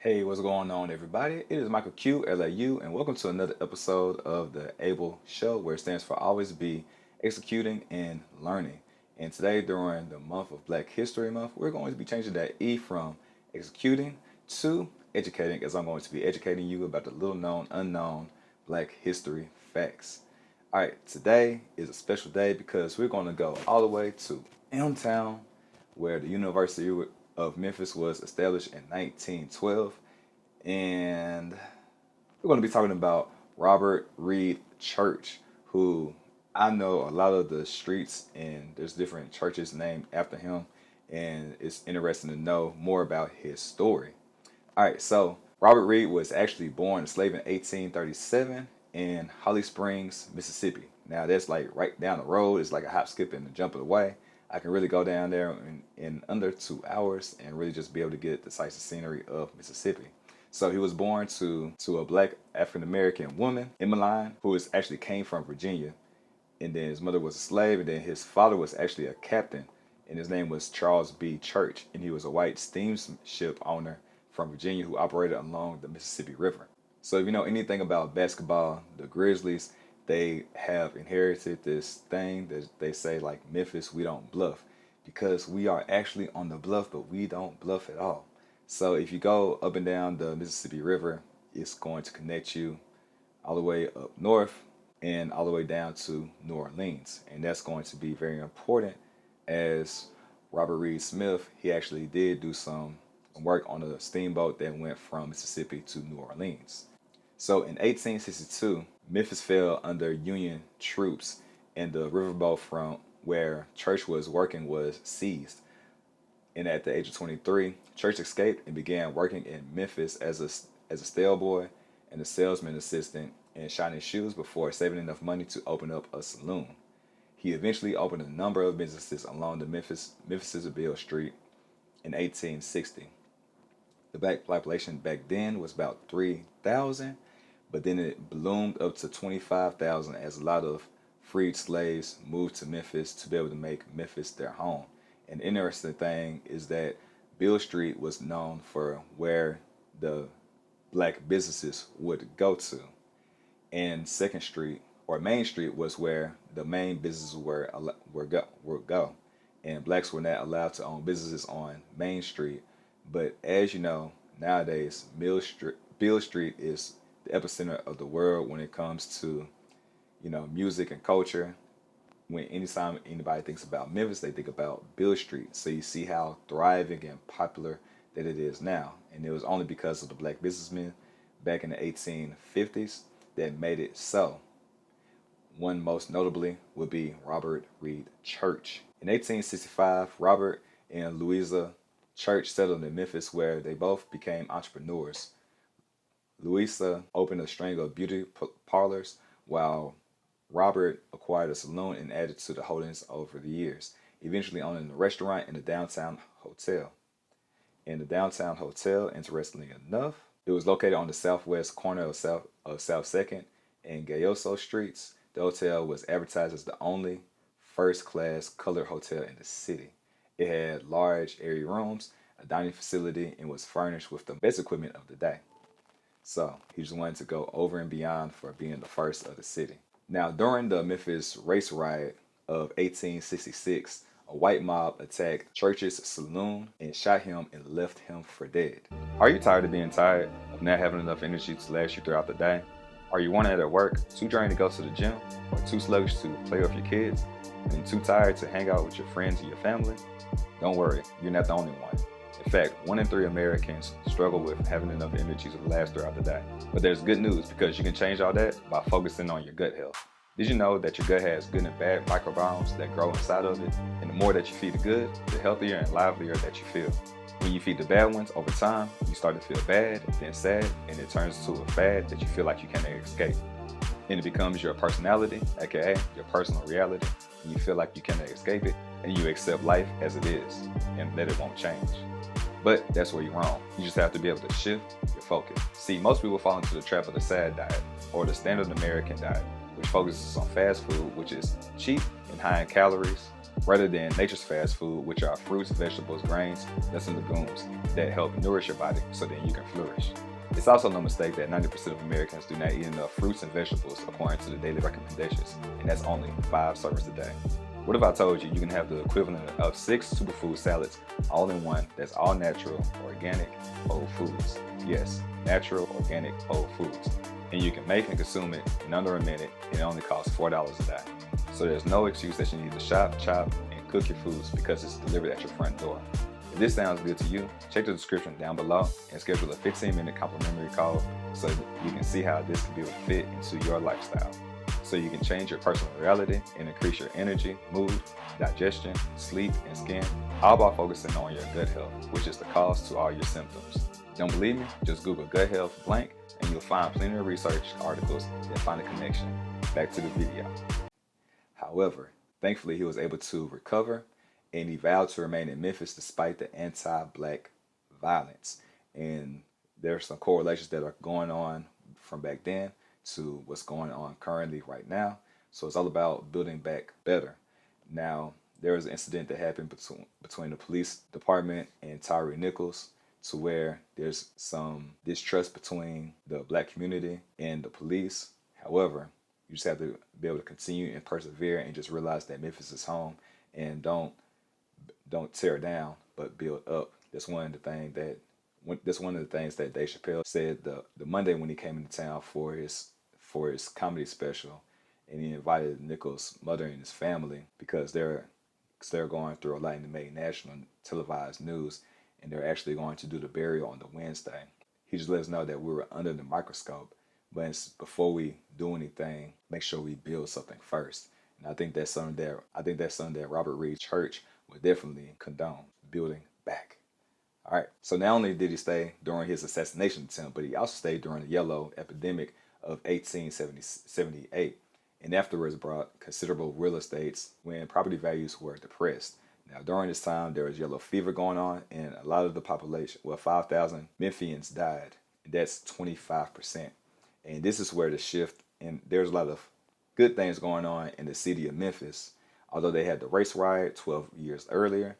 Hey, what's going on, everybody? It is Michael Q, LAU, and welcome to another episode of the ABEL show, where it stands for Always Be Executing and Learning. And today, during the month of Black History Month, we're going to be changing that E from executing to educating, as I'm going to be educating you about the little known, unknown Black history facts. All right, today is a special day because we're going to go all the way to M-Town, where the University of Memphis was established in 1912, and we're going to be talking about Robert Reed Church, who I know a lot of the streets and there's different churches named after him, and it's interesting to know more about his story. All right, so Robert Reed was actually born a slave in 1837 in Holly Springs, Mississippi. Now that's like right down the road. It's like a hop, skip, and a jump away. I can really go down there in under 2 hours and really just be able to get the sights and scenery of Mississippi. So he was born to a black African-American woman, Emmeline, who actually came from Virginia. And then his mother was a slave, and then his father was actually a captain, and his name was Charles B. Church, and he was a white steamship owner from Virginia who operated along the Mississippi River. So if you know anything about basketball, the Grizzlies, they have inherited this thing that they say, like, Memphis, we don't bluff, because we are actually on the bluff, but we don't bluff at all. So if you go up and down the Mississippi River, it's going to connect you all the way up north and all the way down to New Orleans. And that's going to be very important, as Robert Reed Smith, he actually did do some work on a steamboat that went from Mississippi to New Orleans. So in 1862, Memphis fell under Union troops, and the riverboat from where Church was working was seized. And at the age of 23, Church escaped and began working in Memphis as a stale boy and a salesman assistant and shining shoes before saving enough money to open up a saloon. He eventually opened a number of businesses along the Memphis's Beale Street in 1860. The black population back then was about 3,000, but then it ballooned up to 25,000 as a lot of freed slaves moved to Memphis to be able to make Memphis their home. An interesting thing is that Beale Street was known for where the black businesses would go to, and Second Street or Main Street was where the main businesses would go, and blacks were not allowed to own businesses on Main Street. But as you know, nowadays Beale Street is the epicenter of the world when it comes to, music and culture. When anytime anybody thinks about Memphis, they think about Beale Street. So you see how thriving and popular that it is now. And it was only because of the black businessmen back in the 1850s that made it so. One most notably would be Robert Reed Church. In 1865, Robert and Louisa Church settled in Memphis, where they both became entrepreneurs. Louisa opened a string of beauty parlors, while Robert acquired a saloon and added to the holdings over the years, eventually owning a restaurant in the downtown hotel. In the downtown hotel, interestingly enough, it was located on the southwest corner of South 2nd and Gayoso Streets. The hotel was advertised as the only first-class colored hotel in the city. It had large, airy rooms, a dining facility, and was furnished with the best equipment of the day. So he just wanted to go over and beyond for being the first of the city. Now, during the Memphis race riot of 1866, a white mob attacked Church's saloon and shot him and left him for dead. Are you tired of being tired, of not having enough energy to last you throughout the day? Are you worn out at work, too drained to go to the gym, or too sluggish to play with your kids, and too tired to hang out with your friends and your family? Don't worry, you're not the only one. In fact, 1 in 3 Americans struggle with having enough energy to last throughout the day. But there's good news, because you can change all that by focusing on your gut health. Did you know that your gut has good and bad microbiomes that grow inside of it? And the more that you feed the good, the healthier and livelier that you feel. When you feed the bad ones, over time, you start to feel bad, then sad, and it turns into a fad that you feel like you can't escape. And it becomes your personality, aka your personal reality, and you feel like you cannot escape it, and you accept life as it is, and that it won't change. But that's where you're wrong. You just have to be able to shift your focus. See, most people fall into the trap of the SAD diet, or the standard American diet, which focuses on fast food, which is cheap and high in calories, rather than nature's fast food, which are fruits, vegetables, grains, nuts, and legumes that help nourish your body so that you can flourish. It's also no mistake that 90% of Americans do not eat enough fruits and vegetables according to the daily recommendations, and that's only 5 servings a day. What if I told you you can have the equivalent of 6 superfood salads all in one that's all natural, organic, whole foods? Yes, natural, organic, whole foods. And you can make and consume it in under a minute, and it only costs $4 a day. So there's no excuse that you need to shop, chop, and cook your foods because it's delivered at your front door. If this sounds good to you, check the description down below and schedule a 15-minute complimentary call so you can see how this can be a fit into your lifestyle. So you can change your personal reality and increase your energy, mood, digestion, sleep, and skin, all by focusing on your gut health, which is the cause to all your symptoms. Don't believe me? Just Google gut health blank and you'll find plenty of research articles that find a connection. Back to the video. However, thankfully he was able to recover, and he vowed to remain in Memphis despite the anti-black violence. And there are some correlations that are going on from back then to what's going on currently right now. So it's all about building back better. Now, there was an incident that happened between the police department and Tyree Nichols, to where there's some distrust between the black community and the police. However, you just have to be able to continue and persevere and just realize that Memphis is home, and don't tear down, but build up. That's one of the things that Dave Chappelle said the Monday when he came into town for his comedy special, and he invited Nichols' mother and his family because they're going through a lot, and they made national televised news, and they're actually going to do the burial on the Wednesday. He just let us know that we were under the microscope, but before we do anything, make sure we build something first. And I think that's something that Robert Reed Church would definitely condone, building back. All right, so not only did he stay during his assassination attempt, but he also stayed during the yellow epidemic of 1878, and afterwards brought considerable real estates when property values were depressed. Now, during this time, there was yellow fever going on, and a lot of the population, 5,000 Memphians died, and that's 25%. And this is where the shift, and there's a lot of good things going on in the city of Memphis. Although they had the race riot 12 years earlier,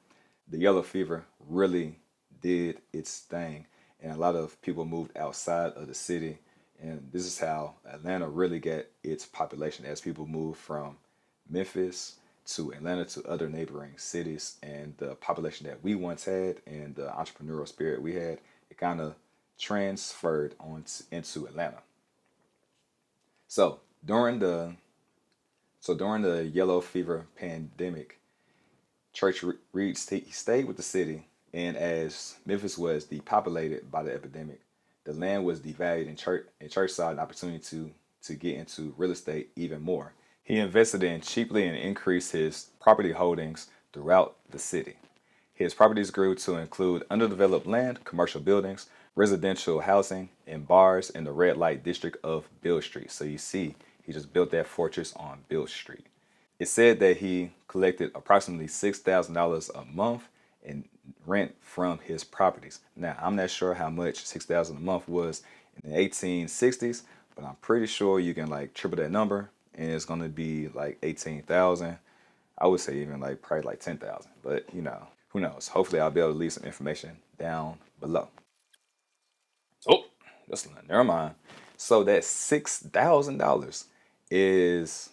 the yellow fever really did its thing, and a lot of people moved outside of the city. And this is how Atlanta really got its population, as people moved from Memphis to Atlanta to other neighboring cities, and the population that we once had and the entrepreneurial spirit we had, it kind of transferred into Atlanta. So during the yellow fever pandemic, Church Reed stayed with the city, and as Memphis was depopulated by the epidemic, the land was devalued, and Church saw an opportunity to get into real estate even more. He invested in cheaply and increased his property holdings throughout the city. His properties grew to include underdeveloped land, commercial buildings, residential housing, and bars in the red light district of Beale Street. So you see, he just built that fortress on Beale Street. It's said that he collected approximately $6,000 a month in rent from his properties. Now, I'm not sure how much $6,000 a month was in the 1860s, but I'm pretty sure you can like triple that number, and it's going to be like 18,000. I would say even like probably like 10,000, but you know, who knows? Hopefully I'll be able to leave some information down below. Oh, never mind. So that $6,000 is,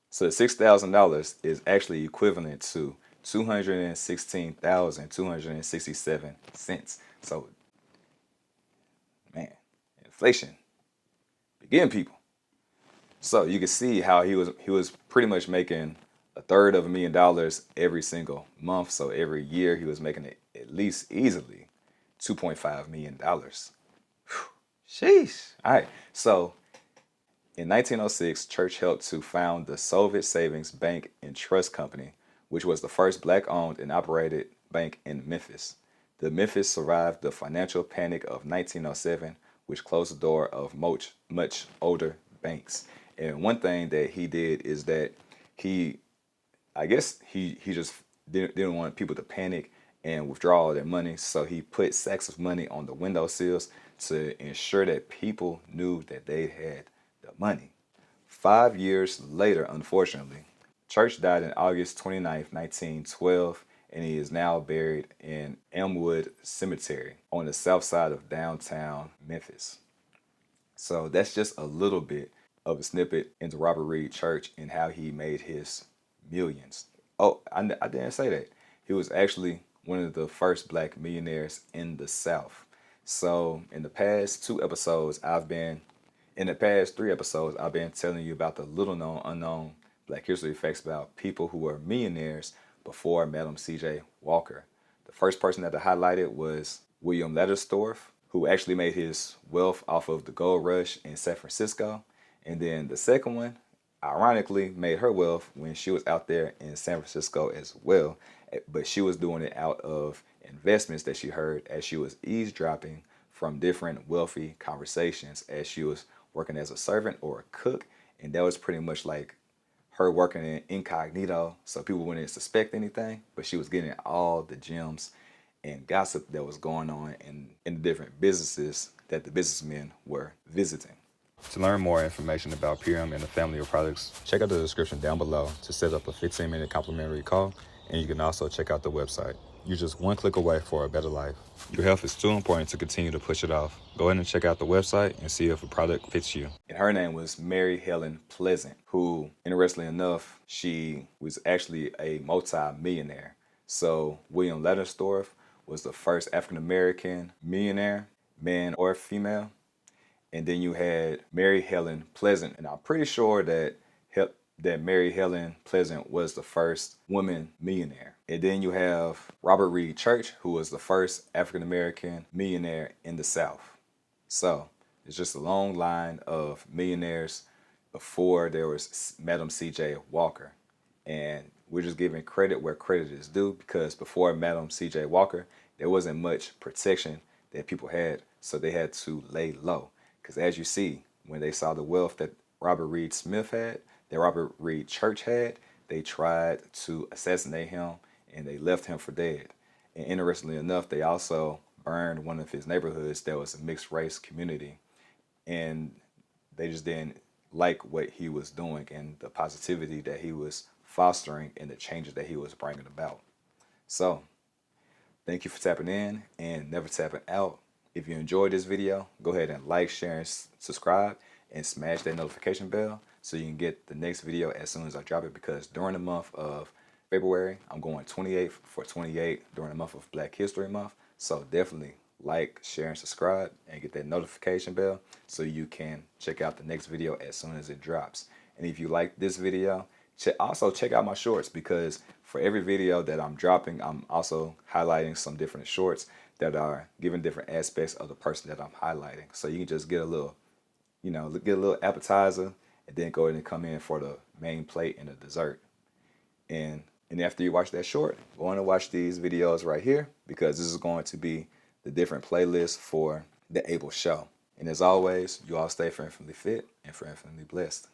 so $6,000 is actually equivalent to 216,267 cents. So, man, inflation begin, people. So you can see how he was pretty much making $250,000 every single month. So every year he was making it at least easily $2.5 million. Sheesh. All right. So in 1906, Church helped to found the Soviet Savings Bank and Trust Company, which was the first black-owned and operated bank in Memphis. The Memphis survived the financial panic of 1907, which closed the door of much older banks. And one thing that he did is that he just didn't want people to panic and withdraw all their money. So he put sacks of money on the windowsills to ensure that people knew that they had the money. 5 years later, unfortunately, Church died on August 29th, 1912, and he is now buried in Elmwood Cemetery on the south side of downtown Memphis. So that's just a little bit of a snippet into Robert Reed Church and how he made his millions. Oh, I didn't say that. He was actually one of the first black millionaires in the South. So in the past 3 episodes, I've been telling you about the little known, unknown Black history facts about people who were millionaires before Madam C.J. Walker. The first person that I highlighted was William Letterstorff, who actually made his wealth off of the gold rush in San Francisco. And then the second one, ironically, made her wealth when she was out there in San Francisco as well. But she was doing it out of investments that she heard as she was eavesdropping from different wealthy conversations as she was working as a servant or a cook. And that was pretty much like her working in incognito, so people wouldn't suspect anything, but she was getting all the gems and gossip that was going on in the different businesses that the businessmen were visiting. To learn more information about PRM and the family of products, check out the description down below to set up a 15-minute complimentary call, and you can also check out the website. You're just one click away for a better life. Your health is too important to continue to push it off. Go ahead and check out the website and see if a product fits you. And her name was Mary Helen Pleasant, who, interestingly enough, she was actually a multi-millionaire. So William Letterstorff was the first African-American millionaire, man or female. And then you had Mary Helen Pleasant, and I'm pretty sure that Mary Helen Pleasant was the first woman millionaire. And then you have Robert Reed Church, who was the first African-American millionaire in the South. So it's just a long line of millionaires before there was Madam C.J. Walker. And we're just giving credit where credit is due, because before Madam C.J. Walker, there wasn't much protection that people had, so they had to lay low. Because as you see, when they saw the wealth that Robert Reed Smith had, that Robert Reed Church had, they tried to assassinate him and they left him for dead. And interestingly enough, they also burned one of his neighborhoods that was a mixed race community. And they just didn't like what he was doing and the positivity that he was fostering and the changes that he was bringing about. So thank you for tapping in and never tapping out. If you enjoyed this video, go ahead and like, share, and subscribe, and smash that notification bell so you can get the next video as soon as I drop it, because during the month of February, I'm going 28 for 28 during the month of Black History Month. So definitely like, share, and subscribe, and get that notification bell so you can check out the next video as soon as it drops. And if you like this video, also check out my shorts, because for every video that I'm dropping, I'm also highlighting some different shorts that are giving different aspects of the person that I'm highlighting. So you can just get a little, get a little appetizer, and then go ahead and come in for the main plate and the dessert. And after you watch that short, go on and watch these videos right here, because this is going to be the different playlists for the ABEL show. And as always, you all stay infinitely fit and infinitely blessed.